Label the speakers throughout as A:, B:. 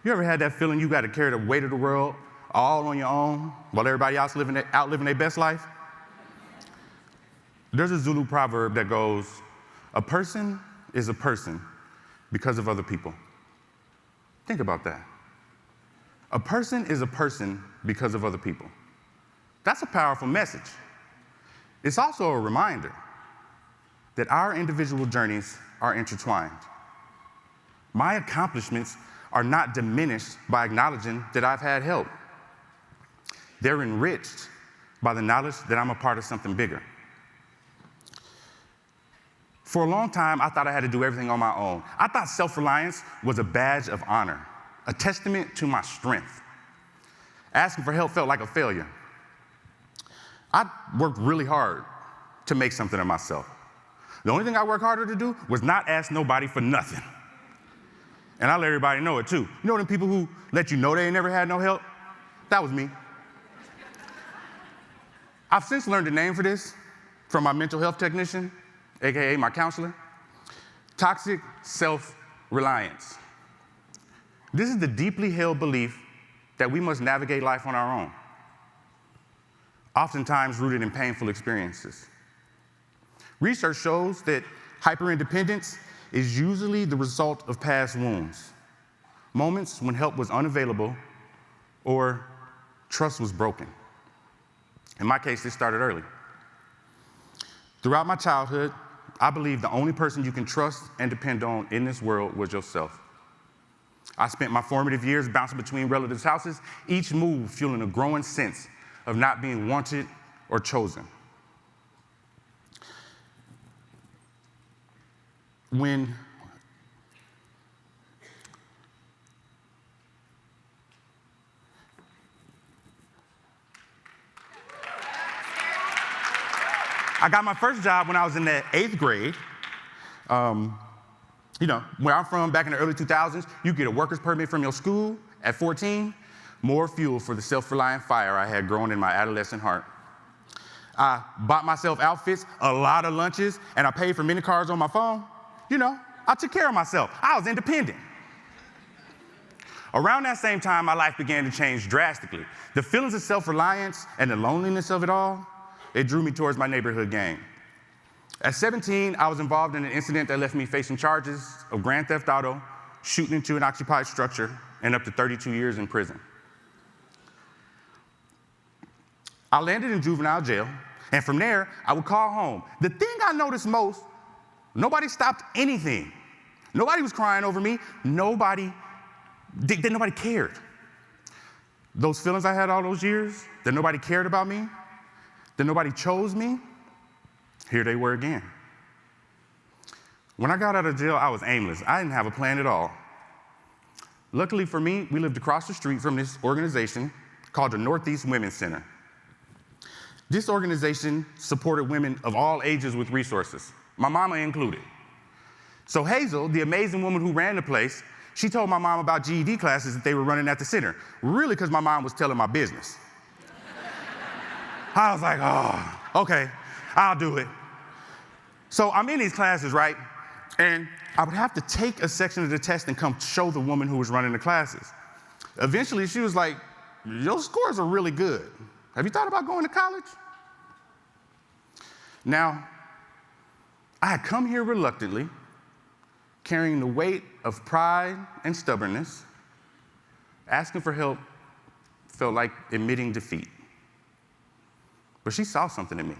A: You ever had that feeling you got to carry the weight of the world all on your own while everybody else out living their best life? There's a Zulu proverb that goes, a person is a person because of other people. Think about that. A person is a person because of other people. That's a powerful message. It's also a reminder that our individual journeys are intertwined. My accomplishments are not diminished by acknowledging that I've had help. They're enriched by the knowledge that I'm a part of something bigger. For a long time, I thought I had to do everything on my own. I thought self-reliance was a badge of honor, a testament to my strength. Asking for help felt like a failure. I worked really hard to make something of myself. The only thing I worked harder to do was not ask nobody for nothing. And I let everybody know it too. You know them people who let you know they ain't never had no help? That was me. I've since learned a name for this from my mental health technician, AKA my counselor. Toxic self-reliance. This is the deeply held belief that we must navigate life on our own, oftentimes rooted in painful experiences. Research shows that hyperindependence is usually the result of past wounds, moments when help was unavailable or trust was broken. In my case, this started early. Throughout my childhood, I believed the only person you can trust and depend on in this world was yourself. I spent my formative years bouncing between relatives' houses, each move fueling a growing sense of not being wanted or chosen. When I got my first job when I was in the 8th grade. Where I'm from, back in the early 2000s, you get a worker's permit from your school at 14, more fuel for the self-reliant fire I had growing in my adolescent heart. I bought myself outfits, a lot of lunches, and I paid for many cars on my phone. I took care of myself. I was independent. Around that same time, my life began to change drastically. The feelings of self-reliance and the loneliness of it all, it drew me towards my neighborhood gang. At 17, I was involved in an incident that left me facing charges of grand theft auto, shooting into an occupied structure, and up to 32 years in prison. I landed in juvenile jail, and from there, I would call home. The thing I noticed most, nobody stopped anything. Nobody was crying over me. Nobody cared. Those feelings I had all those years, that nobody cared about me, that nobody chose me, here they were again. When I got out of jail, I was aimless. I didn't have a plan at all. Luckily for me, we lived across the street from this organization called the Northeast Women's Center. This organization supported women of all ages with resources, my mama included. So Hazel, the amazing woman who ran the place, she told my mom about GED classes that they were running at the center, really because my mom was telling my business. I was like, oh, okay, I'll do it. So I'm in these classes, right? And I would have to take a section of the test and come show the woman who was running the classes. Eventually, she was like, your scores are really good. Have you thought about going to college? Now, I had come here reluctantly, carrying the weight of pride and stubbornness. Asking for help felt like admitting defeat. But she saw something in me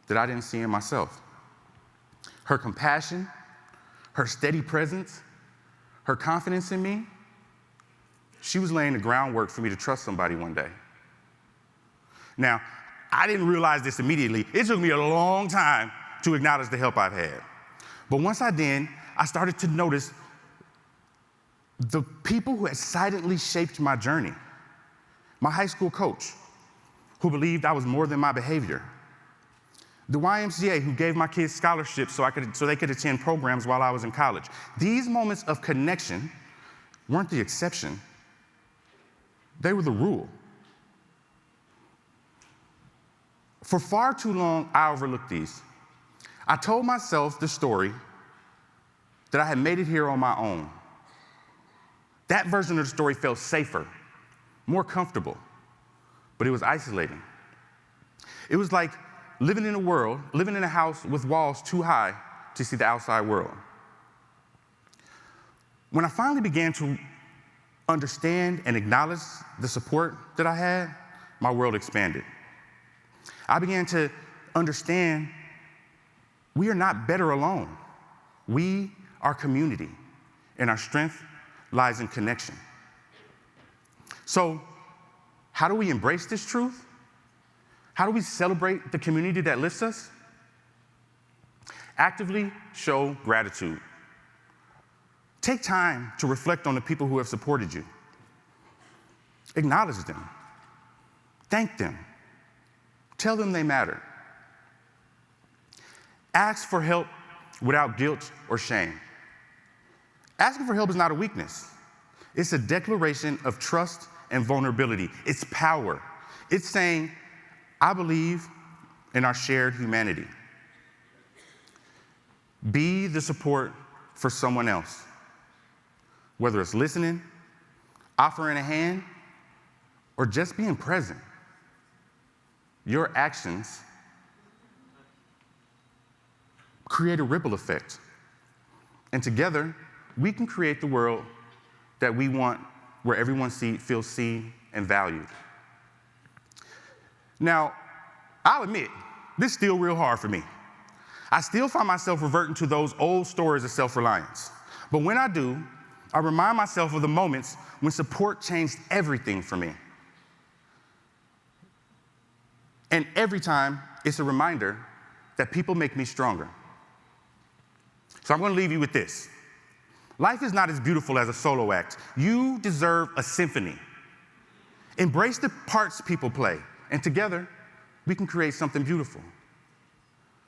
A: that I didn't see in myself. Her compassion, her steady presence, her confidence in me, she was laying the groundwork for me to trust somebody one day. Now, I didn't realize this immediately. It took me a long time to acknowledge the help I've had. But once I did, I started to notice the people who had silently shaped my journey. My high school coach, who believed I was more than my behavior. The YMCA, who gave my kids scholarships so they could attend programs while I was in college. These moments of connection weren't the exception. They were the rule. For far too long, I overlooked these. I told myself the story that I had made it here on my own. That version of the story felt safer, more comfortable, but it was isolating. It was like living in a house with walls too high to see the outside world. When I finally began to understand and acknowledge the support that I had, my world expanded. I began to understand we are not better alone. We are community, and our strength lies in connection. So, how do we embrace this truth? How do we celebrate the community that lifts us? Actively show gratitude. Take time to reflect on the people who have supported you. Acknowledge them. Thank them. Tell them they matter. Ask for help without guilt or shame. Asking for help is not a weakness. It's a declaration of trust and vulnerability. It's power. It's saying, I believe in our shared humanity. Be the support for someone else. Whether it's listening, offering a hand, or just being present. Your actions create a ripple effect. And together, we can create the world that we want, where everyone feels seen and valued. Now, I'll admit, this is still real hard for me. I still find myself reverting to those old stories of self-reliance. But when I do, I remind myself of the moments when support changed everything for me. And every time, it's a reminder that people make me stronger. So I'm going to leave you with this. Life is not as beautiful as a solo act. You deserve a symphony. Embrace the parts people play, and together, we can create something beautiful.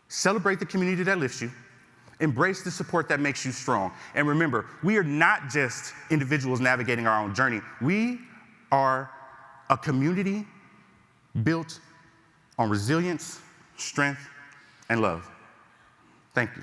A: Celebrate the community that lifts you. Embrace the support that makes you strong. And remember, we are not just individuals navigating our own journey. We are a community built on resilience, strength, and love. Thank you.